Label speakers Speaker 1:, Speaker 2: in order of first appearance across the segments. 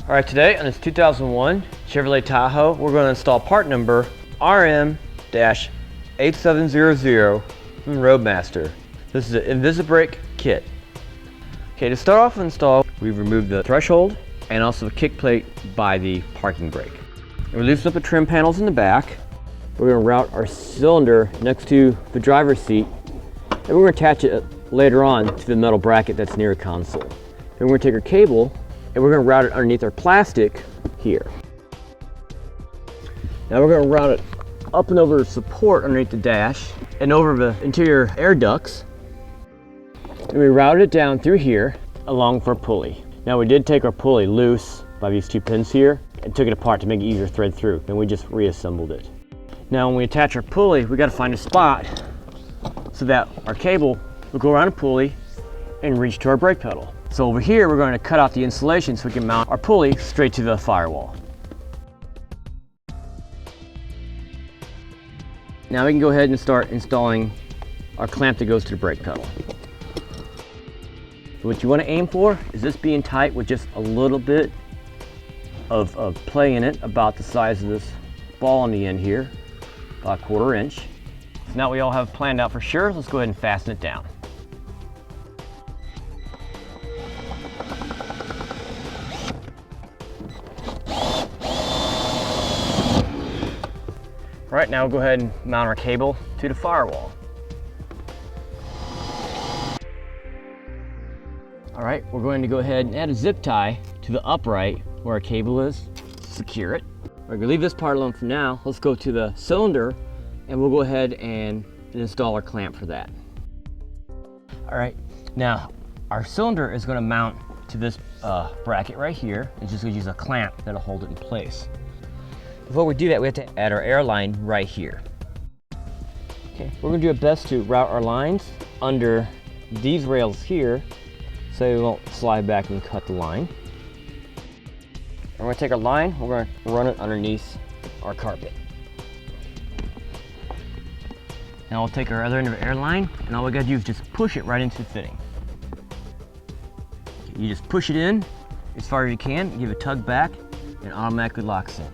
Speaker 1: All right, today on this 2001 Chevrolet Tahoe, we're going to install part number RM-8700 from Roadmaster. This is an InvisiBrake kit. Okay, to start off with install, we've removed the threshold and also the kick plate by the parking brake. And we loosen up the trim panels in the back. We're going to route our cylinder next to the driver's seat, and we're going to attach it later on to the metal bracket that's near the console. Then we're going to take our cable and we're going to route it underneath our plastic here. Now we're going to route it up and over the support underneath the dash and over the interior air ducts. And we routed it down through here along for a pulley. Now we did take our pulley loose by these two pins here and took it apart to make it easier to thread through, and we just reassembled it. Now when we attach our pulley, we got to find a spot so that our cable will go around a pulley and reach to our brake pedal. So over here, we're going to cut out the insulation so we can mount our pulley straight to the firewall. Now we can go ahead and start installing our clamp that goes to the brake pedal. So what you want to aim for is this being tight with just a little bit of play in it, about the size of this ball on the end here, about 1/4 inch. So now we all have planned out for sure, let's go ahead and fasten it down. All right, now we'll go ahead and mount our cable to the firewall. All right, we're going to go ahead and add a zip tie to the upright where our cable is, secure it. We're gonna leave this part alone for now. Let's go to the cylinder and we'll go ahead and install our clamp for that. All right, now our cylinder is gonna mount to this bracket right here. It's just gonna use a clamp that'll hold it in place. Before we do that, we have to add our air line right here. Okay, we're gonna do our best to route our lines under these rails here so we won't slide back and cut the line. We're gonna take our line, we're gonna run it underneath our carpet. Now we'll take our other end of our air line, and all we gotta do is just push it right into the fitting. You just push it in as far as you can, give it a tug back, and it automatically locks in.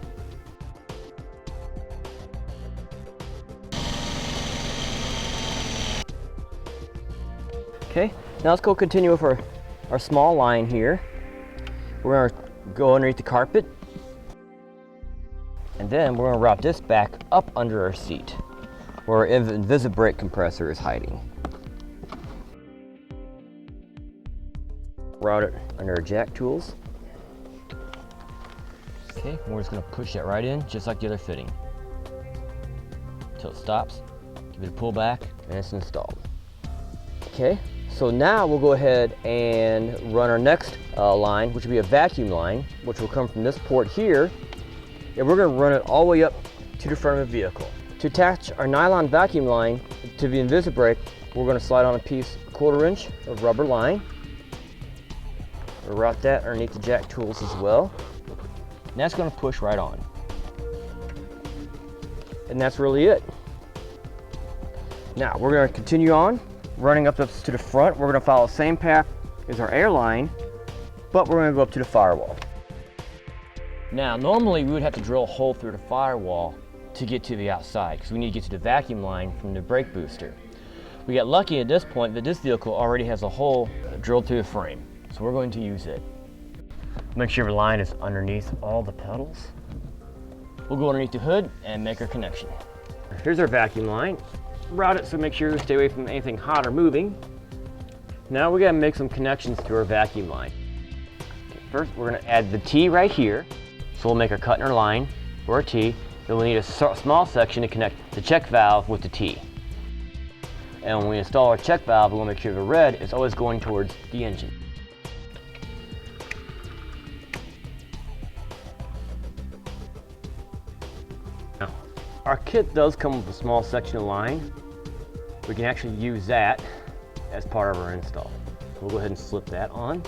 Speaker 1: Okay, now let's go continue with our small line here. We're gonna go underneath the carpet, and then we're gonna route this back up under our seat where our InvisiBrake compressor is hiding. Route it under our jack tools. Okay, and we're just gonna push that right in just like the other fitting until it stops. Give it a pull back and it's installed. Okay, so now we'll go ahead and run our next line, which will be a vacuum line, which will come from this port here, and we're going to run it all the way up to the front of the vehicle. To attach our nylon vacuum line to the InvisiBrake, we're going to slide on a piece 1/4 inch of rubber line. We'll route that underneath the jack tools as well, and that's going to push right on. And that's really it. Now we're going to continue on. Running up to the front, we're going to follow the same path as our air line, but we're going to go up to the firewall. Now, normally we would have to drill a hole through the firewall to get to the outside because we need to get to the vacuum line from the brake booster. We got lucky at this point that this vehicle already has a hole drilled through the frame, so we're going to use it. Make sure the line is underneath all the pedals. We'll go underneath the hood and make our connection. Here's our vacuum line. Route it so make sure you stay away from anything hot or moving. Now we gotta make some connections to our vacuum line. Okay, first we're gonna add the T right here. So we'll make our cut in our line for our T. Then we'll need a small section to connect the check valve with the T. And when we install our check valve, we'll make sure the red is always going towards the engine. Now, our kit does come with a small section of line. We can actually use that as part of our install. We'll go ahead and slip that on.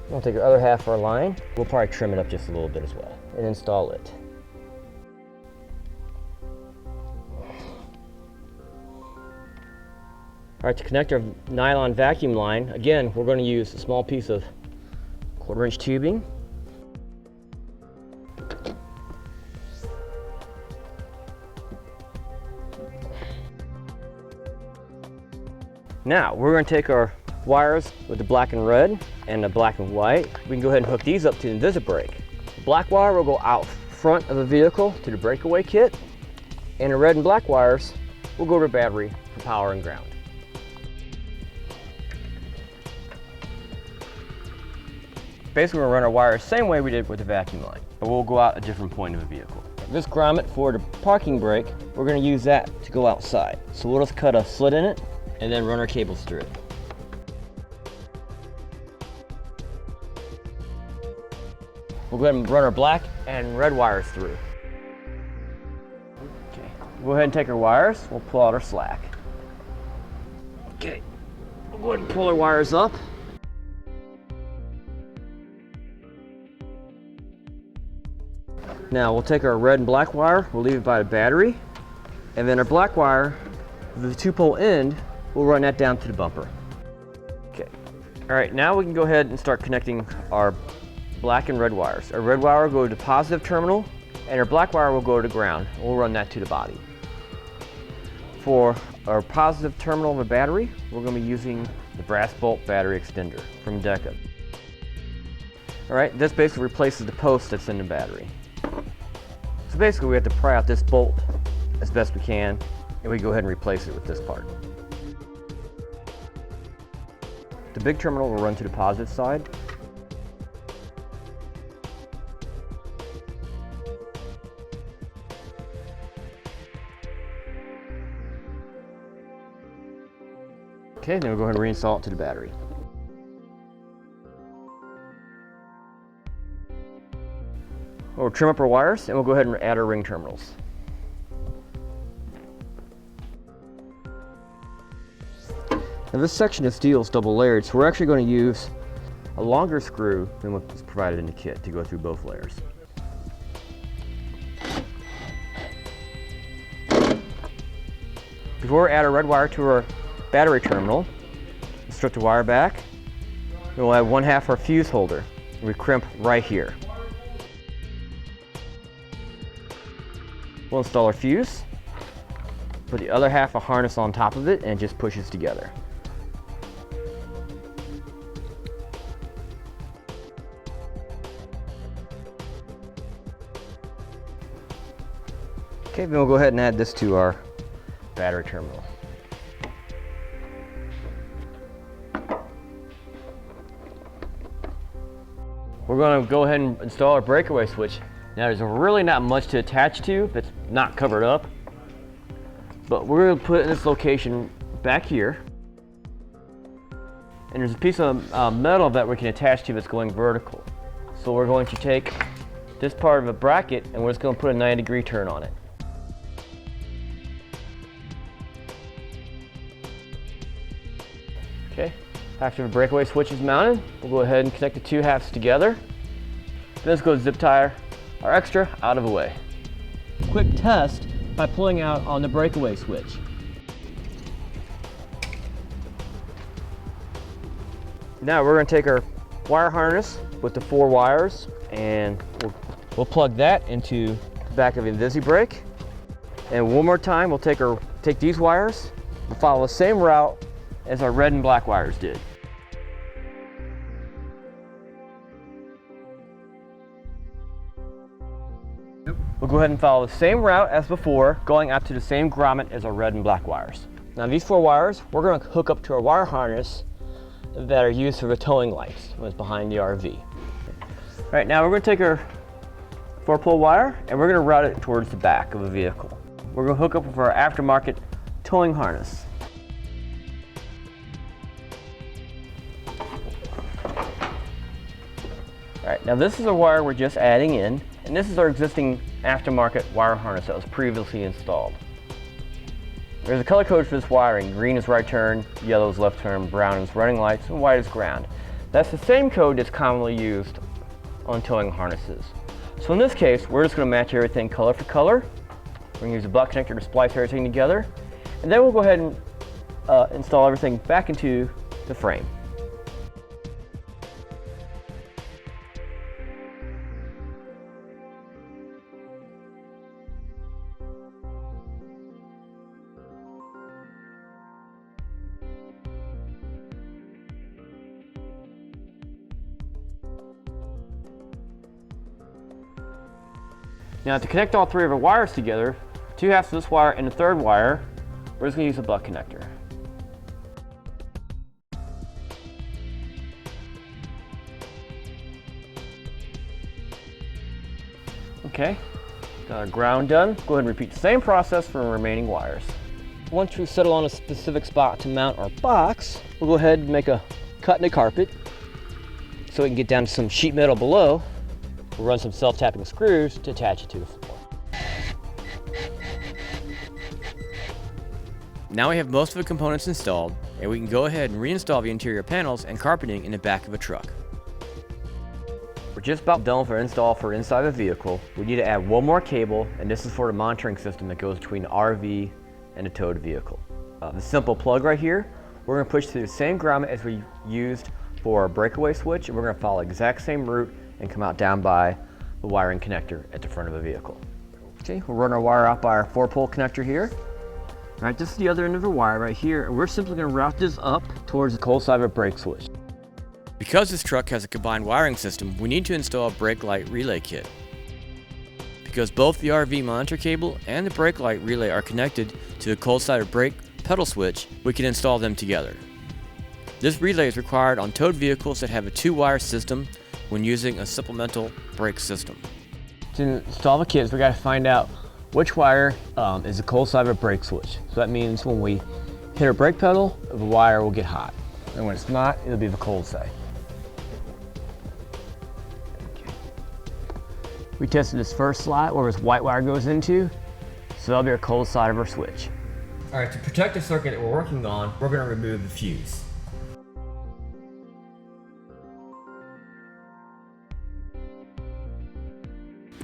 Speaker 1: We'll take our other half of our line. We'll probably trim it up just a little bit as well and install it. All right, to connect our nylon vacuum line, again, we're going to use a small piece of 1/4-inch tubing. Now, we're going to take our wires with the black and red and the black and white. We can go ahead and hook these up to the InvisiBrake. The black wire will go out front of the vehicle to the breakaway kit, and the red and black wires will go to the battery for power and ground. Basically, we're going to run our wires the same way we did with the vacuum line, but we'll go out a different point of the vehicle. This grommet for the parking brake, we're going to use that to go outside. So we'll just cut a slit in it and then run our cables through it. We'll go ahead and run our black and red wires through. Okay, we'll go ahead and take our wires, we'll pull out our slack. Okay, we'll go ahead and pull our wires up. Now we'll take our red and black wire, we'll leave it by the battery, and then our black wire, the 2-pole end, we'll run that down to the bumper. Okay, all right, now we can go ahead and start connecting our black and red wires. Our red wire will go to the positive terminal, and our black wire will go to ground. We'll run that to the body. For our positive terminal of a battery, we're going to be using the brass bolt battery extender from Deca. All right, this basically replaces the post that's in the battery. So basically we have to pry out this bolt as best we can, and we go ahead and replace it with this part. The big terminal will run to the positive side. Okay, then we'll go ahead and reinstall it to the battery. We'll trim up our wires and we'll go ahead and add our ring terminals. Now this section of steel is double layered, so we're actually going to use a longer screw than what's provided in the kit to go through both layers. Before we add our red wire to our battery terminal, we'll strip the wire back, and we'll add 1/2 our fuse holder, and we crimp right here. We'll install our fuse, put the other half a harness on top of it, and it just pushes together. Okay, then we'll go ahead and add this to our battery terminal. We're going to go ahead and install our breakaway switch. Now there's really not much to attach to that's not covered up, but we're going to put it in this location back here. And there's a piece of metal that we can attach to that's going vertical. So we're going to take this part of a bracket and we're just going to put a 90-degree turn on it. Okay, after the breakaway switch is mounted, we'll go ahead and connect the 2 halves together. Then let's go zip tie our extra out of the way. Quick test by pulling out on the breakaway switch. Now we're going to take our wire harness with the 4 wires and we'll plug that into the back of InvisiBrake. And one more time we'll take these wires and follow the same route as our red and black wires did. We'll go ahead and follow the same route as before, going out to the same grommet as our red and black wires. Now these 4 wires, we're going to hook up to our wire harness that are used for the towing lights that's behind the RV. All right, now we're going to take our 4-pole wire and we're going to route it towards the back of the vehicle. We're going to hook up with our aftermarket towing harness. All right, now this is a wire we're just adding in, and this is our existing aftermarket wire harness that was previously installed. There's a color code for this wiring. Green is right turn, yellow is left turn, brown is running lights, and white is ground. That's the same code that's commonly used on towing harnesses. So in this case, we're just going to match everything color for color. We're going to use a butt connector to splice everything together, and then we'll go ahead and install everything back into the frame. Now to connect all three of our wires together, 2 halves of this wire and the third wire, we're just going to use a butt connector. Okay, got our ground done. Go ahead and repeat the same process for the remaining wires. Once we settle on a specific spot to mount our box, we'll go ahead and make a cut in the carpet so we can get down to some sheet metal below. We'll run some self-tapping screws to attach it to the floor. Now we have most of the components installed, and we can go ahead and reinstall the interior panels and carpeting in the back of a truck. We're just about done with our install for inside the vehicle. We need to add one more cable, and this is for the monitoring system that goes between the RV and the towed vehicle. The simple plug right here, we're going to push through the same grommet as we used for our breakaway switch, and we're going to follow the exact same route and come out down by the wiring connector at the front of the vehicle. Okay, we'll run our wire out by our 4-pole connector here. All right, this is the other end of the wire right here, and we're simply going to route this up towards the cold side of a brake switch. Because this truck has a combined wiring system, we need to install a brake light relay kit. Because both the RV monitor cable and the brake light relay are connected to the cold side of brake pedal switch, we can install them together. This relay is required on towed vehicles that have a 2-wire system when using a supplemental brake system. To install the kits, we got to find out which wire is the cold side of a brake switch. So that means when we hit our brake pedal, the wire will get hot. And when it's not, it'll be the cold side. Okay. We tested this first slot where this white wire goes into, so that'll be our cold side of our switch. All right, to protect the circuit that we're working on, we're going to remove the fuse.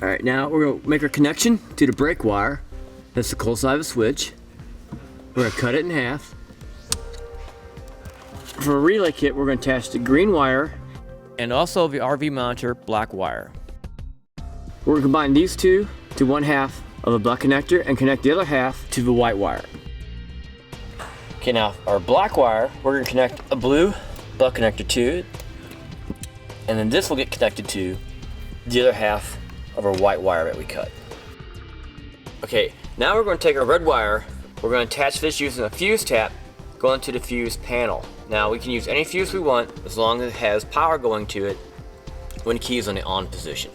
Speaker 1: All right, now we're going to make our connection to the brake wire. That's the cold side of the switch. We're going to cut it in half. For a relay kit, we're going to attach the green wire and also the RV monitor black wire. We're going to combine these two to 1/2 of a butt connector and connect the other half to the white wire. Okay, now our black wire, we're going to connect a blue butt connector to it, and then this will get connected to the other half of our white wire that we cut. Okay, now we're going to take our red wire, we're going to attach this using a fuse tap going to the fuse panel. Now we can use any fuse we want as long as it has power going to it when the key is on the on position.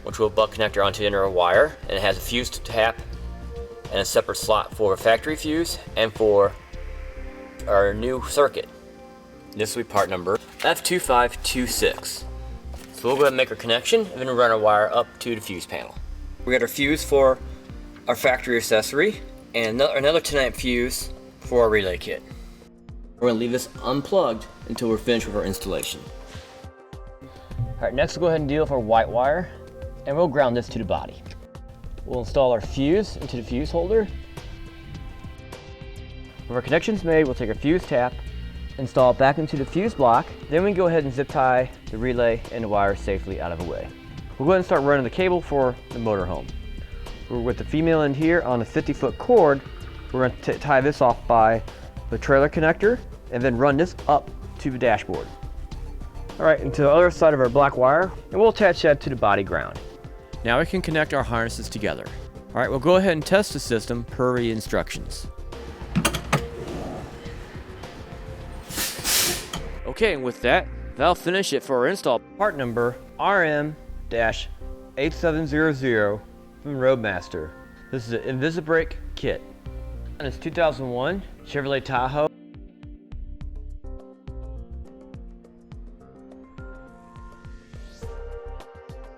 Speaker 1: Which will butt connector onto the inner wire, and it has a fuse tap and a separate slot for a factory fuse and for our new circuit. This will be part number F2526. So we'll go ahead and make our connection and then run our wire up to the fuse panel. We got our fuse for our factory accessory and another 10-amp fuse for our relay kit. We're gonna leave this unplugged until we're finished with our installation. All right, next we'll go ahead and deal with our white wire and we'll ground this to the body. We'll install our fuse into the fuse holder. When our connection's made, we'll take our fuse tap, install it back into the fuse block, then we can go ahead and zip tie the relay and the wire safely out of the way. We'll go ahead and start running the cable for the motorhome. We're with the female end here on a 50-foot cord. We're going to tie this off by the trailer connector and then run this up to the dashboard. All right, and to the other side of our black wire, and we'll attach that to the body ground. Now we can connect our harnesses together. All right, we'll go ahead and test the system per the instructions. Okay, and with that, that'll finish it for our install. Part number RM-8700 from Roadmaster. This is an InvisiBrake kit. And it's 2001 Chevrolet Tahoe.